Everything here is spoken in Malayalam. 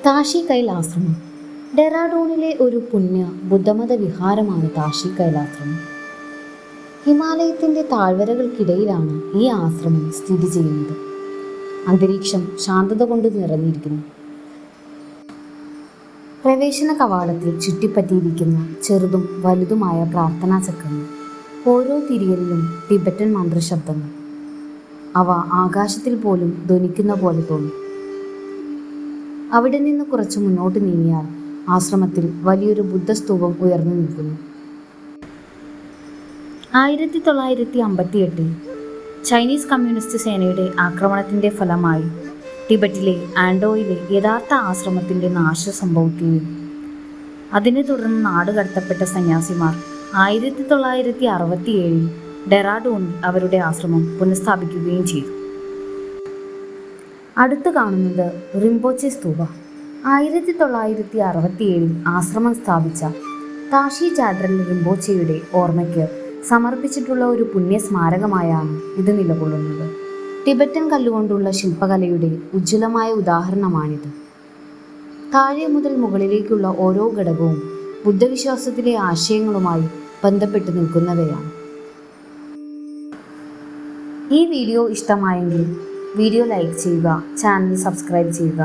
താഷി കൈൽ ആശ്രമം ഡെറാഡൂണിലെ ഒരു പുണ്യ ബുദ്ധമത വിഹാരമാണ് താഷി കൈൽ ആശ്രമം. ഹിമാലയത്തിൻ്റെ താഴ്വരകൾക്കിടയിലാണ് ഈ ആശ്രമം സ്ഥിതി ചെയ്യുന്നത്. അന്തരീക്ഷം ശാന്തത കൊണ്ട് നിറഞ്ഞിരിക്കുന്നു. പ്രവേശന കവാടത്തിൽ ചുറ്റിപ്പറ്റിയിരിക്കുന്ന ചെറുതും വലുതുമായ പ്രാർത്ഥനാ ചക്രങ്ങൾ, ഓരോ തിരിയലിലും ടിബറ്റൻ മന്ത്രശബ്ദങ്ങൾ. അവ ആകാശത്തിൽ പോലും ധ്വനിക്കുന്ന പോലെ തോന്നും. അവിടെ നിന്ന് കുറച്ച് മുന്നോട്ട് നീങ്ങിയാൽ ആശ്രമത്തിൽ വലിയൊരു ബുദ്ധസ്തൂപം ഉയർന്നു നിൽക്കുന്നു. 1958 ചൈനീസ് കമ്മ്യൂണിസ്റ്റ് സേനയുടെ ആക്രമണത്തിൻ്റെ ഫലമായി ടിബറ്റിലെ ആൻഡോയിലെ യഥാർത്ഥ ആശ്രമത്തിൻ്റെ നാശം സംഭവിക്കുകയും അതിനെ തുടർന്ന് നാടുകടത്തപ്പെട്ട സന്യാസിമാർ 1967 ഡെറാഡൂണിൽ അവരുടെ ആശ്രമം പുനഃസ്ഥാപിക്കുകയും ചെയ്തു. അടുത്ത് കാണുന്നത് റിംപോച്ചെ സ്തൂപ. 1967 ആശ്രമം സ്ഥാപിച്ച താഷി ചാഡ്രൽ റിംപോച്ചെയുടെ ഓർമ്മയ്ക്ക് സമർപ്പിച്ചിട്ടുള്ള ഒരു പുണ്യ സ്മാരകമായാണ് ഇത് നിലകൊള്ളുന്നത്. ടിബറ്റൻ കല്ലുകൊണ്ടുള്ള ശില്പകലയുടെ ഉജ്ജ്വലമായ ഉദാഹരണമാണിത്. താഴെ മുതൽ മുകളിലേക്കുള്ള ഓരോ ഘടകവും ബുദ്ധവിശ്വാസത്തിലെ ആശയങ്ങളുമായി ബന്ധപ്പെട്ട് നിൽക്കുന്നവയാണ്. ഈ വീഡിയോ ഇഷ്ടമായെങ്കിൽ വീഡിയോ ലൈക്ക് ചെയ്യുക, ചാനൽ സബ്സ്ക്രൈബ് ചെയ്യുക.